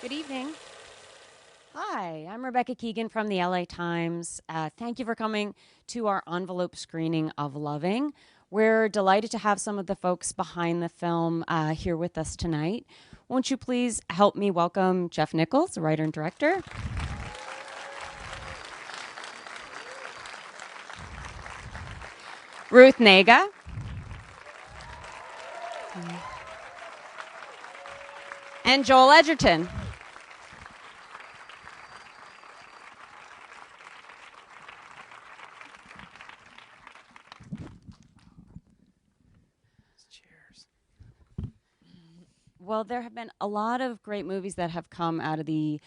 Good evening. Hi, I'm Rebecca Keegan from the LA Times. Thank you for coming to our envelope screening of Loving. We're delighted to have some of the folks behind the film here with us tonight. Won't you please help me welcome Jeff Nichols, the writer and director? Ruth Negga. And Joel Edgerton. Cheers. Well, there have been a lot of great movies that have come out of the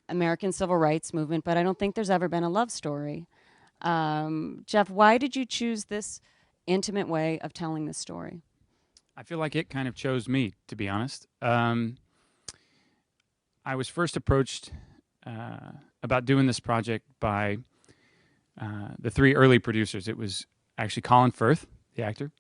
American civil rights movement, but I don't think there's ever been a love story. Jeff, why did you choose this intimate way of telling this story? I feel like it kind of chose me, to be honest. I was first approached about doing this project by the three early producers. It was actually Colin Firth, the actor,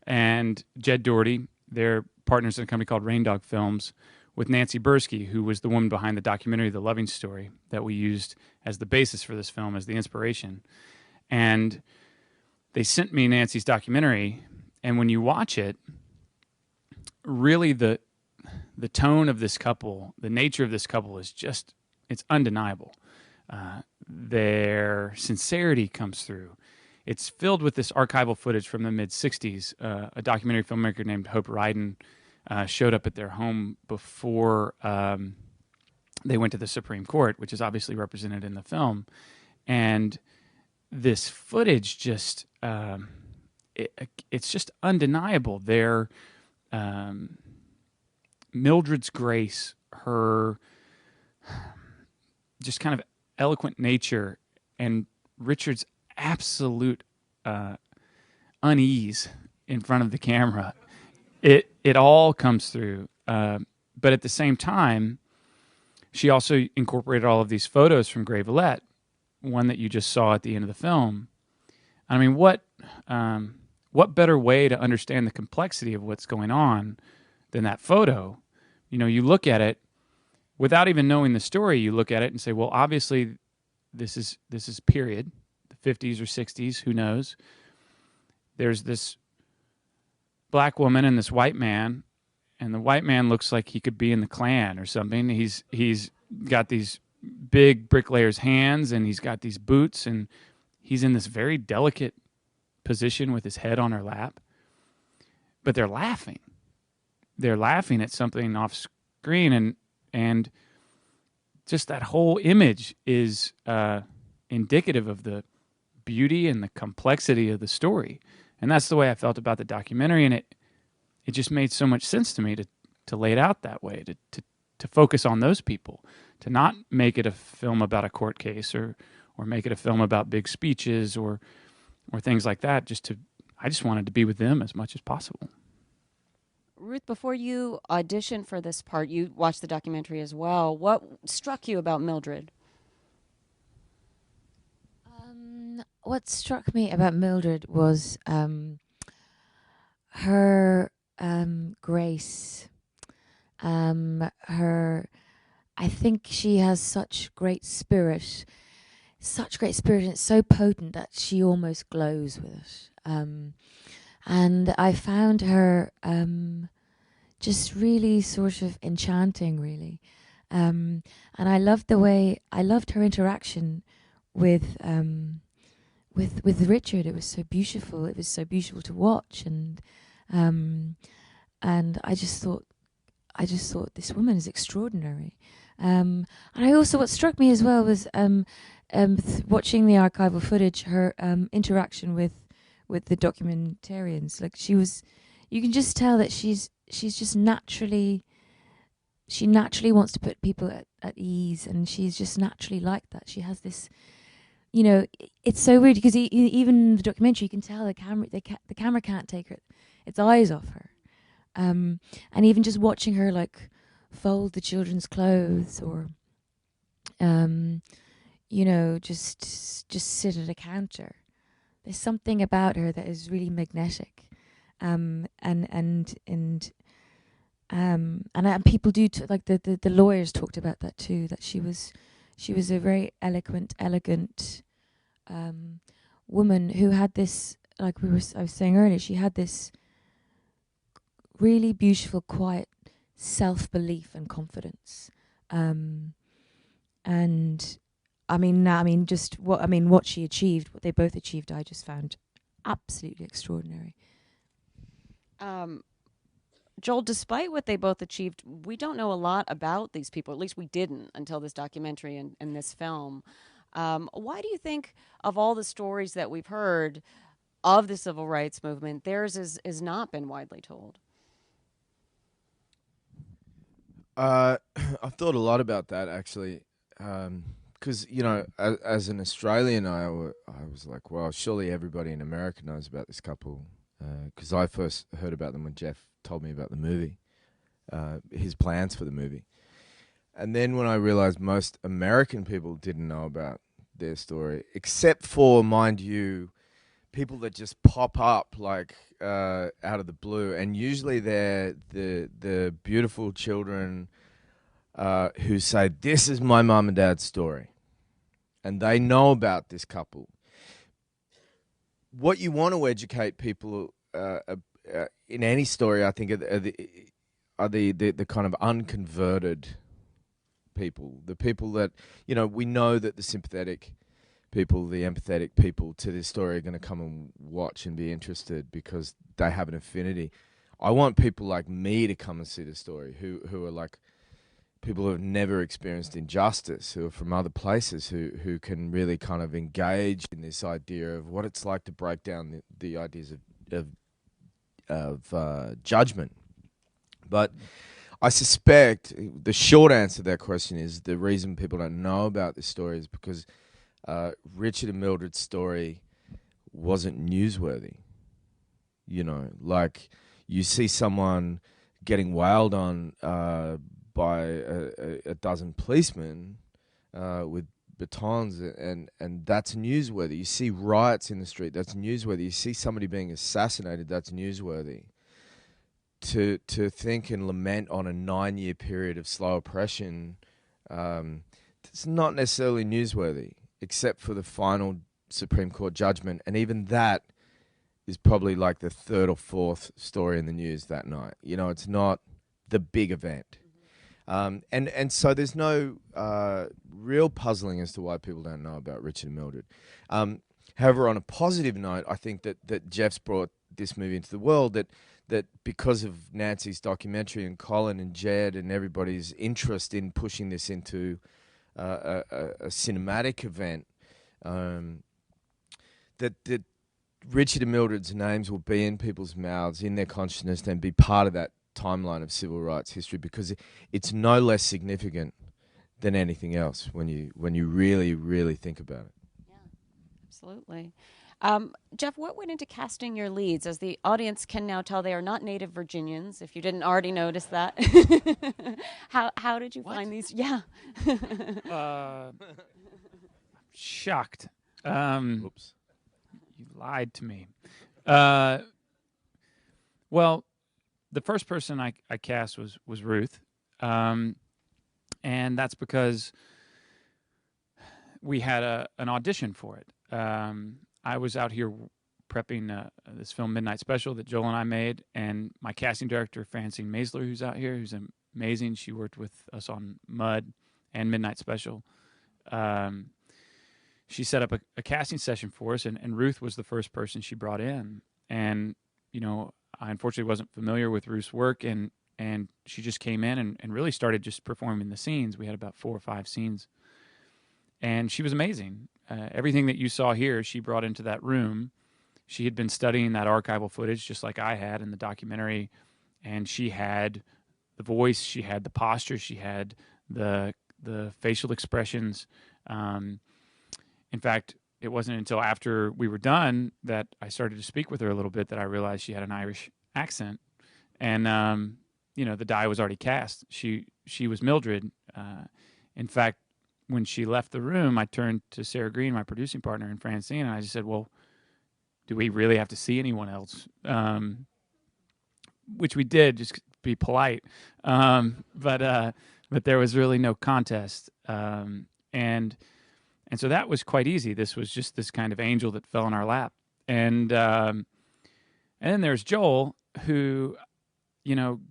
and Jed Doherty. They're partners in a company called Rain Dog Films, with Nancy Bursky, who was the woman behind the documentary The Loving Story that we used as the basis for this film, as the inspiration. And they sent me Nancy's documentary, and when you watch it, really the tone of this couple, the nature of this couple is just, it's undeniable. Their sincerity comes through. It's filled with this archival footage from the mid-'60s. A documentary filmmaker named Hope Ryden showed up at their home before they went to the Supreme Court, which is obviously represented in the film. And this footage just, it's just undeniable. Mildred's grace, her just kind of eloquent nature, and Richard's absolute unease in front of the camera. It all comes through. But at the same time, she also incorporated all of these photos from Grey Villette, one that you just saw at the end of the film. I mean, what better way to understand the complexity of what's going on than that photo? You know, you look at it without even knowing the story. You look at it and say, well, obviously, this is period, the 50s or 60s. Who knows? There's this black woman and this white man, and the white man looks like he could be in the Klan or something. He's got these big bricklayer's hands, and he's got these boots, and he's in this very delicate position with his head on her lap. But they're laughing. They're laughing at something off screen, and just that whole image is indicative of the beauty and the complexity of the story. And that's the way I felt about the documentary, and it just made so much sense to me to lay it out that way, to focus on those people, to not make it a film about a court case or make it a film about big speeches or things like that. I just wanted to be with them as much as possible. Ruth, before you auditioned for this part, you watched the documentary as well. What struck you about Mildred? What struck me about Mildred was her grace. I think she has such great spirit, and it's so potent that she almost glows with it. And I found her just really sort of enchanting, really. And I loved her interaction with Richard. It was so beautiful. It was so beautiful to watch, and I just thought this woman is extraordinary. And I also, what struck me as well was watching the archival footage, her interaction with the documentarians. Like, you can just tell that she's just naturally wants to put people at ease, and she's just naturally like that. She has this, it's so weird because even in the documentary, you can tell the camera can't take its eyes off her. And even just watching her like fold the children's clothes, or just sit at a counter. There's something about her that is really magnetic, and And people do like the lawyers talked about that too. That she was a very elegant woman who had this, like I was saying earlier, she had this really beautiful, quiet self-belief and confidence. And what she achieved, what they both achieved, I just found absolutely extraordinary. Joel, despite what they both achieved, we don't know a lot about these people. At least we didn't until this documentary and this film. Why do you think, of all the stories that we've heard of the civil rights movement, theirs is not been widely told? I've thought a lot about that, actually. Because, as an Australian, I was like, well, surely everybody in America knows about this couple. Because I first heard about them when Jeff told me about the movie, his plans for the movie. And then when I realized most American people didn't know about their story, except for, mind you, people that just pop up like out of the blue. And usually they're the beautiful children who say, this is my mum and dad's story. And they know about this couple. What you want to educate people in any story, I think, are the kind of unconverted people, the people that, we know that the sympathetic people, the empathetic people to this story are going to come and watch and be interested because they have an affinity. I want people like me to come and see the story who are like people who have never experienced injustice, who are from other places, who can really kind of engage in this idea of what it's like to break down the ideas of judgment. But I suspect the short answer to that question is the reason people don't know about this story is because Richard and Mildred's story wasn't newsworthy. Like you see someone getting wailed on by a dozen policemen with batons, and that's newsworthy. You see riots in the street, that's newsworthy. You see somebody being assassinated, that's newsworthy. To think and lament on a 9-year period of slow oppression, it's not necessarily newsworthy, except for the final Supreme Court judgment, and even that is probably like the third or fourth story in the news that night. It's not the big event. And so there's no real puzzling as to why people don't know about Richard and Mildred. However, on a positive note, I think that Jeff's brought this movie into the world, that because of Nancy's documentary and Colin and Jed and everybody's interest in pushing this into a cinematic event, that Richard and Mildred's names will be in people's mouths, in their consciousness, and be part of that timeline of civil rights history, because it's no less significant than anything else when you really, really think about it. Yeah, absolutely. Jeff, what went into casting your leads? As the audience can now tell, they are not native Virginians, if you didn't already notice that. How did you find these? Yeah. Shocked. Oops. You lied to me. Well, the first person I cast was Ruth, and that's because we had an audition for it. I was out here prepping this film Midnight Special that Joel and I made, and my casting director, Francine Maisler, who's out here, who's amazing. She worked with us on Mud and Midnight Special. She set up a casting session for us, and Ruth was the first person she brought in. And, I unfortunately wasn't familiar with Ruth's work, and she just came in and really started just performing the scenes. We had about 4 or 5 scenes. And she was amazing. Everything that you saw here, she brought into that room. She had been studying that archival footage just like I had in the documentary, and she had the voice, she had the posture, she had the facial expressions. In fact, it wasn't until after we were done that I started to speak with her a little bit that I realized she had an Irish accent. And, the die was already cast. She was Mildred. In fact, when she left the room, I turned to Sarah Green, my producing partner, and Francine, and I just said, well, do we really have to see anyone else? Which we did, just be polite. But there was really no contest. And so that was quite easy. This was just this kind of angel that fell in our lap. And then there's Joel, who,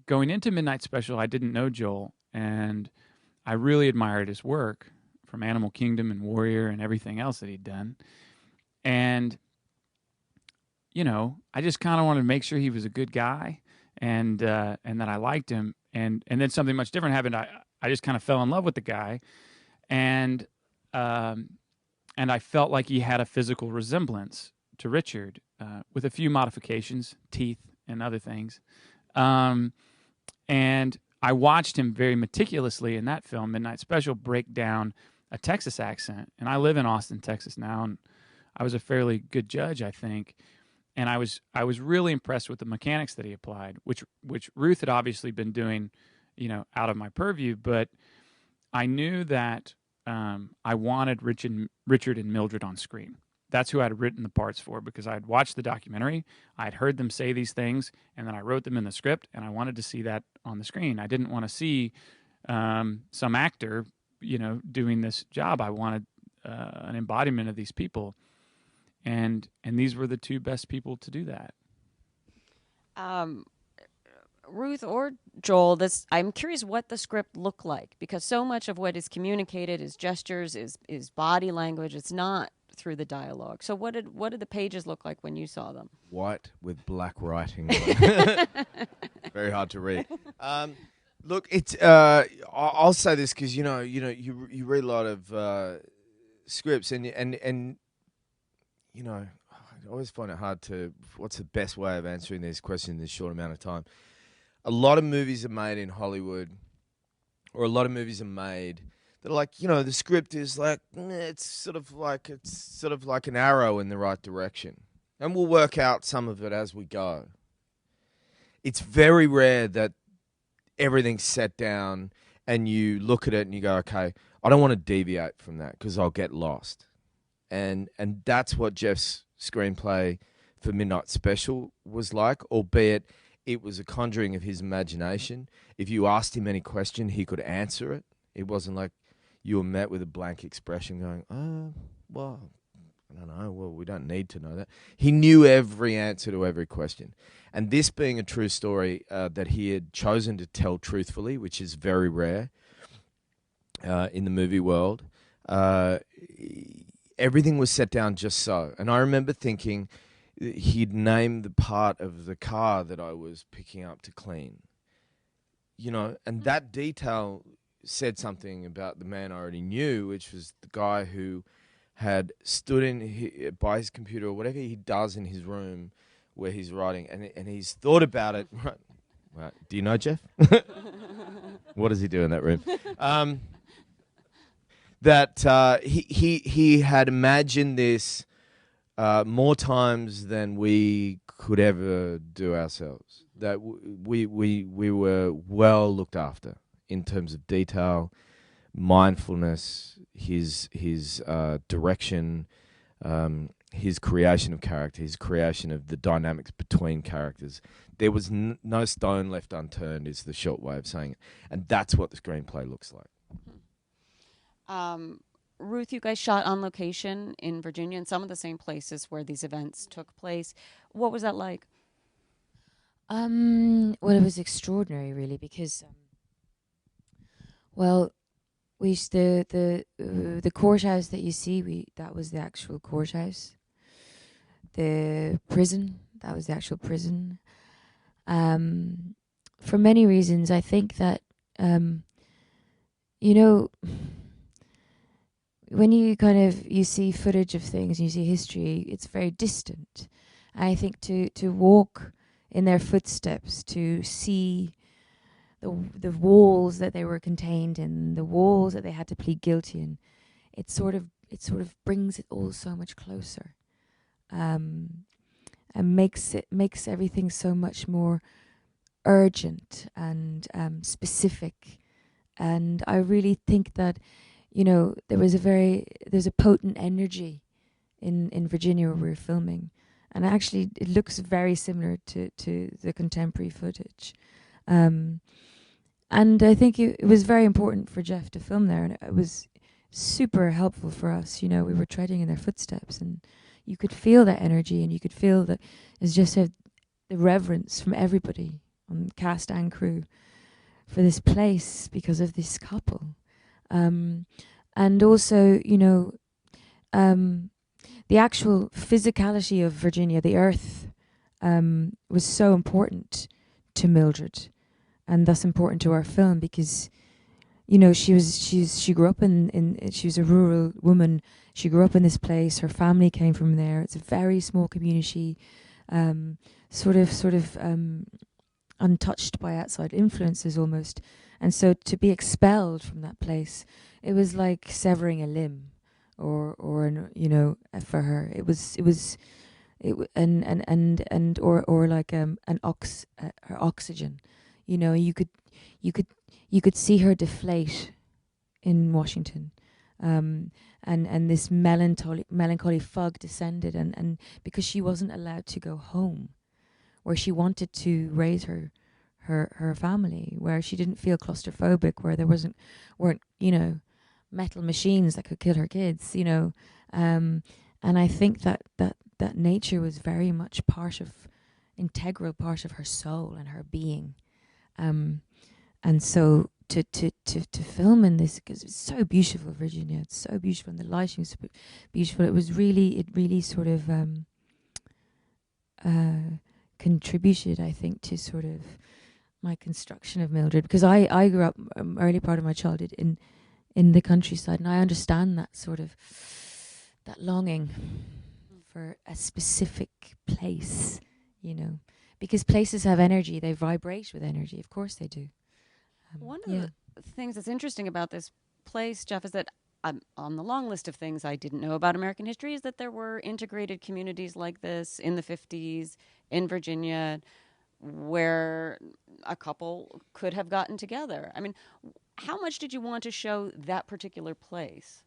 going into Midnight Special, I didn't know Joel, and I really admired his work from Animal Kingdom and Warrior and everything else that he'd done. And, I just kind of wanted to make sure he was a good guy and that I liked him. And then something much different happened. I just kind of fell in love with the guy. And I felt like he had a physical resemblance to Richard, with a few modifications, teeth and other things. And I watched him very meticulously in that film, Midnight Special, break down a Texas accent. And I live in Austin, Texas now, and I was a fairly good judge, I think. And I was really impressed with the mechanics that he applied, which Ruth had obviously been doing, out of my purview. But I knew that I wanted Richard and Mildred on screen. That's who I'd written the parts for, because I'd watched the documentary, I'd heard them say these things, and then I wrote them in the script, and I wanted to see that on the screen. I didn't want to see some actor, doing this job. I wanted an embodiment of these people, and these were the two best people to do that. Ruth or Joel, I'm curious what the script looked like, because so much of what is communicated is gestures, is body language. It's not through the dialogue. So what did the pages look like when you saw them? White with black writing. Very hard to read. Look, it's. I'll say this because you read a lot of scripts and I always find it hard to. What's the best way of answering these questions in this short amount of time? A lot of movies are made in Hollywood, or a lot of movies are made that are like, the script is like, it's sort of like an arrow in the right direction, and we'll work out some of it as we go. It's very rare that everything's set down and you look at it and you go, okay, I don't want to deviate from that because I'll get lost. And that's what Jeff's screenplay for Midnight Special was like, albeit it was a conjuring of his imagination. If you asked him any question, he could answer it. It wasn't like you were met with a blank expression going, well, I don't know. Well, we don't need to know that. He knew every answer to every question. And this being a true story that he had chosen to tell truthfully, which is very rare in the movie world, everything was set down just so. And I remember thinking he'd named the part of the car that I was picking up to clean. And that detail said something about the man I already knew, which was the guy who had stood by his computer or whatever he does in his room where he's writing, and he's thought about it. Right. Do you know Jeff? What does he do in that room? That he had imagined this more times than we could ever do ourselves. That we were well looked after in terms of detail, mindfulness, his direction, his creation of character, his creation of the dynamics between characters. There was no stone left unturned, is the short way of saying it. And that's what the screenplay looks like. Ruth, you guys shot on location in Virginia in some of the same places where these events took place. What was that like? Well, it was extraordinary, really, because, the courthouse that you see, that was the actual courthouse. The prison, that was the actual prison. For many reasons, I think that, when you see footage of things, you see history, it's very distant. I think to walk in their footsteps, to see the walls that they were contained in, the walls that they had to plead guilty in, it sort of brings it all so much closer, and makes everything so much more urgent and specific. And I really think that there's a potent energy in Virginia where we were filming, and actually it looks very similar to the contemporary footage. And I think it was very important for Jeff to film there, and it was super helpful for us. You know, we were treading in their footsteps, and you could feel that energy, and you could feel that it's just the reverence from everybody on cast and crew for this place because of this couple. And also, you know, the actual physicality of Virginia, the earth, was so important to Mildred, and thus important to our film because, you know, she grew up in she was a rural woman. She grew up in this place. Her family came from there. It's a very small community, sort of untouched by outside influences almost. And so to be expelled from that place, it was like severing a limb, or you know, for her it was like her oxygen. You know, you could see her deflate in Washington, and this melancholy fog descended, and because she wasn't allowed to go home, where she wanted to raise her family, where she didn't feel claustrophobic, where there weren't you know, metal machines that could kill her kids, you know, and I think that nature was very much integral part of her soul and her being. And so to film in this, because it's so beautiful, Virginia, it's so beautiful, and the lighting was beautiful. It really sort of contributed, I think, to sort of my construction of Mildred, because I grew up early part of my childhood in the countryside, and I understand that sort of that longing for a specific place, you know, because places have energy, they vibrate with energy, of course they do. One of the things that's interesting about this place, Jeff, is that on the long list of things I didn't know about American history is that there were integrated communities like this in the 50s in Virginia where a couple could have gotten together. I mean, how much did you want to show that particular place?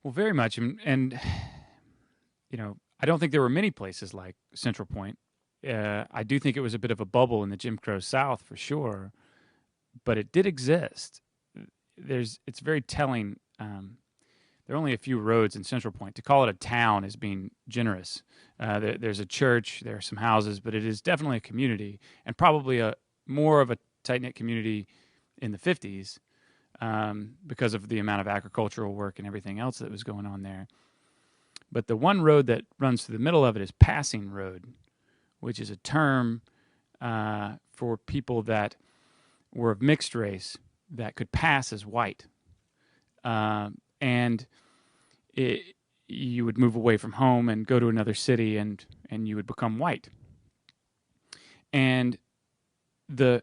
Well, very much. And you know, I don't think there were many places like Central Point. I do think it was a bit of a bubble in the Jim Crow South for sure, but it did exist. It's very telling. There are only a few roads in Central Point. To call it a town is being generous. There's a church, there are some houses, but it is definitely a community, and probably more of a tight-knit community in the 50s because of the amount of agricultural work and everything else that was going on there. But the one road that runs through the middle of it is Passing Road, which is a term for people that were of mixed race that could pass as white. And you would move away from home and go to another city, and you would become white. And the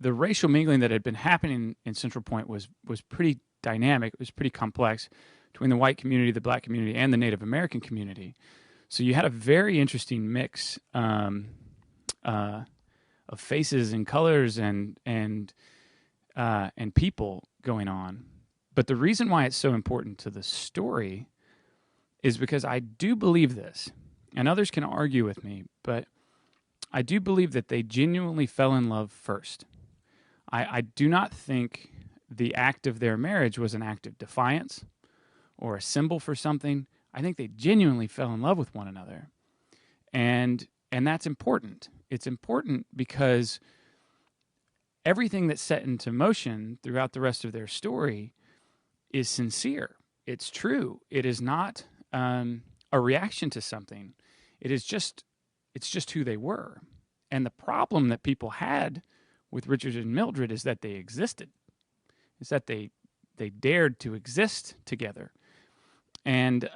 racial mingling that had been happening in Central Point was pretty dynamic. It was pretty complex between the white community, the black community, and the Native American community. So you had a very interesting mix of faces and colors and people going on. But the reason why it's so important to the story is because I do believe this, and others can argue with me, but I do believe that they genuinely fell in love first. I do not think the act of their marriage was an act of defiance or a symbol for something. I think they genuinely fell in love with one another. And that's important. It's important because everything that's set into motion throughout the rest of their story is sincere. It's true. It is not a reaction to something. It's just who they were. And the problem that people had with Richard and Mildred is that they existed. Is that they dared to exist together. And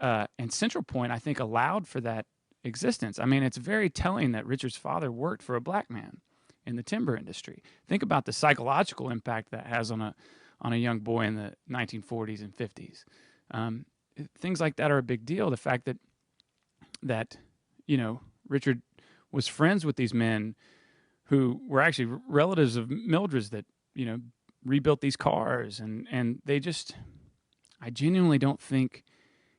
Central Point, I think, allowed for that existence. I mean, it's very telling that Richard's father worked for a black man in the timber industry. Think about the psychological impact that has on a young boy in the 1940s and 50s. Things like that are a big deal. The fact that you know, Richard was friends with these men who were actually relatives of Mildred's that, you know, rebuilt these cars, and they just, I genuinely don't think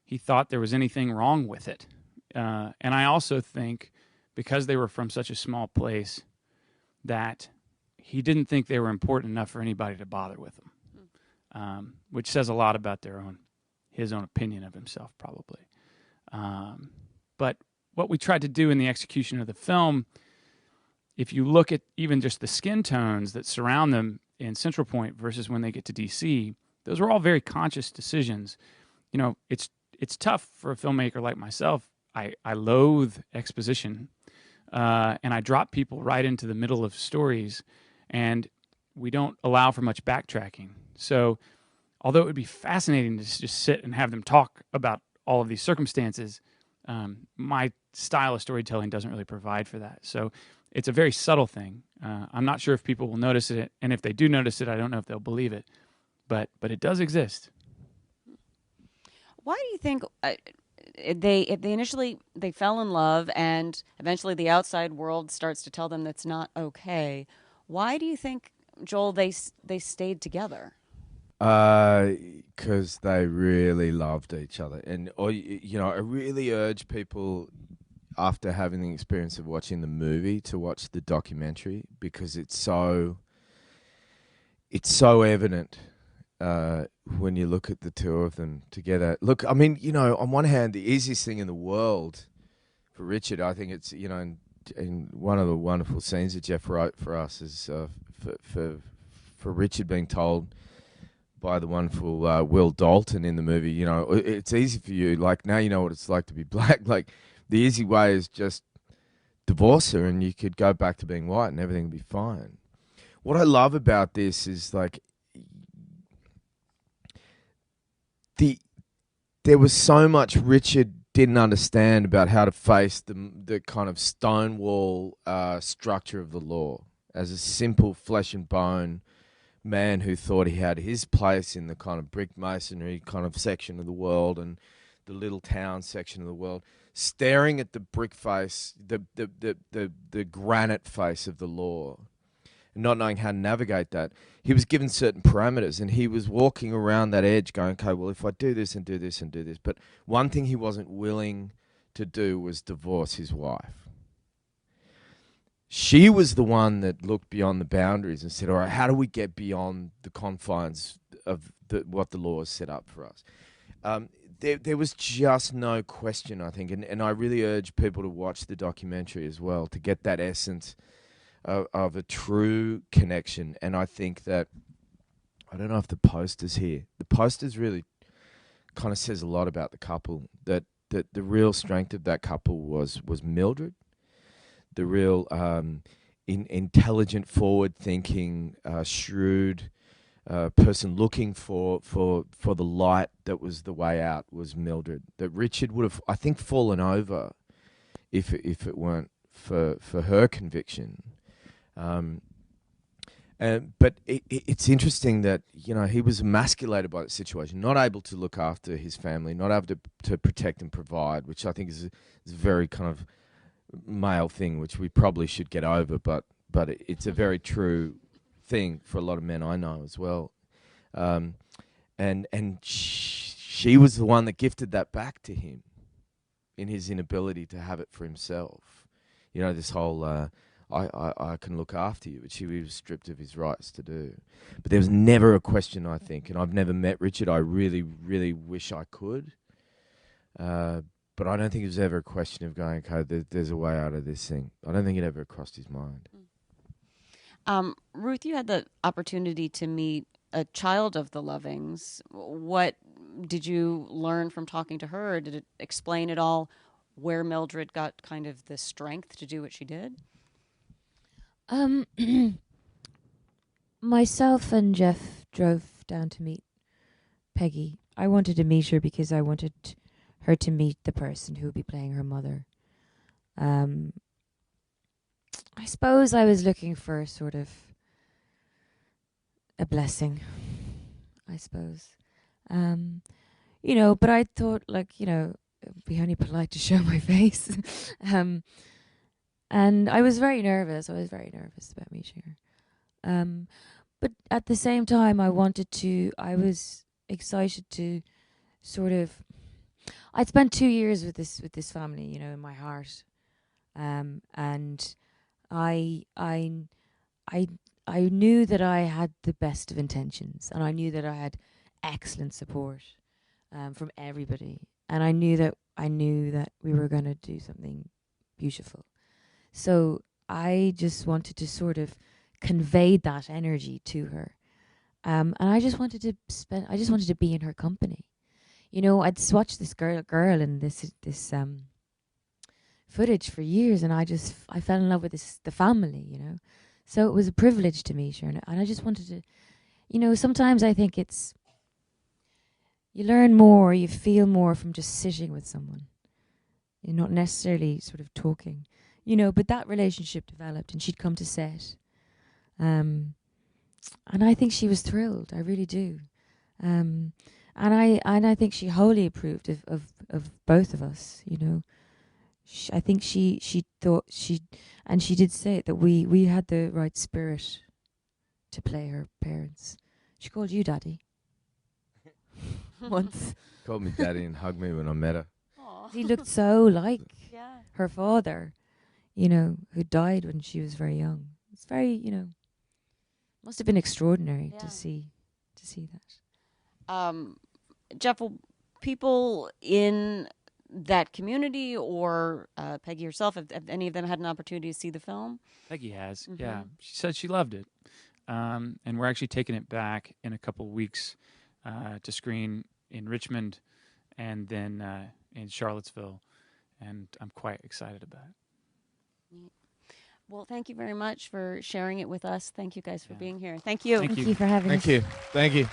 he thought there was anything wrong with it. And I also think because they were from such a small place, that he didn't think they were important enough for anybody to bother with them, which says a lot about his own opinion of himself, probably. But what we tried to do in the execution of the film, if you look at even just the skin tones that surround them in Central Point versus when they get to DC, those were all very conscious decisions. You know, it's tough for a filmmaker like myself. I loathe exposition, and I drop people right into the middle of stories, and we don't allow for much backtracking. So although it would be fascinating to just sit and have them talk about all of these circumstances, my style of storytelling doesn't really provide for that. So it's a very subtle thing. I'm not sure if people will notice it, and if they do notice it, I don't know if they'll believe it, but it does exist. Why do you think they initially fell in love, and eventually the outside world starts to tell them that's not okay? Why do you think, Joel, they stayed together? Because they really loved each other, and I really urge people, after having the experience of watching the movie, to watch the documentary, because it's so evident when you look at the two of them together. Look, I mean, on one hand, the easiest thing in the world for Richard, I think it's, in one of the wonderful scenes that Jeff wrote for us is for Richard being told by the wonderful Will Dalton in the movie, it's easy for you. Like, now you know what it's like to be black. Like, the easy way is just divorce her and you could go back to being white and everything would be fine. What I love about this is, like, there was so much Richard didn't understand about how to face the kind of stonewall structure of the law as a simple flesh and bone man who thought he had his place in the kind of brick masonry kind of section of the world and the little town section of the world, staring at the brick face, the granite face of the law, and not knowing how to navigate that. He was given certain parameters, and he was walking around that edge going, okay, well, if I do this and do this and do this. But one thing he wasn't willing to do was divorce his wife. She was the one that looked beyond the boundaries and said, all right, how do we get beyond the confines of what the law has set up for us? There was just no question, I think, and I really urge people to watch the documentary as well to get that essence of a true connection. And I think that, I don't know if the poster's here. The poster's really kind of says a lot about the couple, that the real strength of that couple was Mildred. The real intelligent, forward-thinking, shrewd person looking for the light that was the way out was Mildred. That Richard would have, I think, fallen over if it weren't for her conviction. But it's interesting that he was emasculated by the situation, not able to look after his family, not able to protect and provide, which I think is a very kind of male thing, which we probably should get over, but it's a very true thing for a lot of men I know as well. And she was the one that gifted that back to him in his inability to have it for himself. This whole I can look after you, which he was stripped of his rights to do. But there was never a question, I think, and I've never met Richard. I really, really wish I could. But I don't think it was ever a question of going, okay, there's a way out of this thing. I don't think it ever crossed his mind. Ruth, you had the opportunity to meet a child of the Lovings. What did you learn from talking to her? Or did it explain at all where Mildred got kind of the strength to do what she did? Myself and Jeff drove down to meet Peggy. I wanted to meet her because I wanted her to meet the person who would be playing her mother. I suppose I was looking for sort of a blessing, I suppose. But I thought, it'd be only polite to show my face. And I was very nervous. I was very nervous about meeting her. But at the same time, I was excited to sort of, I'd spent 2 years with this family, in my heart. And I I knew that I had the best of intentions, and I knew that I had excellent support from everybody, and I knew that we were going to do something beautiful. So I just wanted to sort of convey that energy to her, and I just wanted to be in her company. You know, I'd watched this girl in this footage for years, and I fell in love with the family, you know. So it was a privilege to meet her, and I just wanted to, you know, sometimes I think you learn more, you feel more from just sitting with someone. You're not necessarily sort of talking, you know, but that relationship developed, and she'd come to set. And I think she was thrilled, I really do. And I think she wholly approved of both of us, you know. I think she thought and she did say it, that we had the right spirit to play her parents. She called you daddy once. Called me daddy and hugged me when I met her. Aww. He looked so like Yeah. her father, you know, who died when she was very young. It's very, you know, must have been extraordinary to see that. Jeff, will people in that community or Peggy herself, have any of them had an opportunity to see the film? Peggy has, yeah. She said she loved it. And we're actually taking it back in a couple of weeks to screen in Richmond and then in Charlottesville. And I'm quite excited about it. Well, thank you very much for sharing it with us. Thank you guys for being here. Thank you. Thank you for having us. Thank you. Thank you.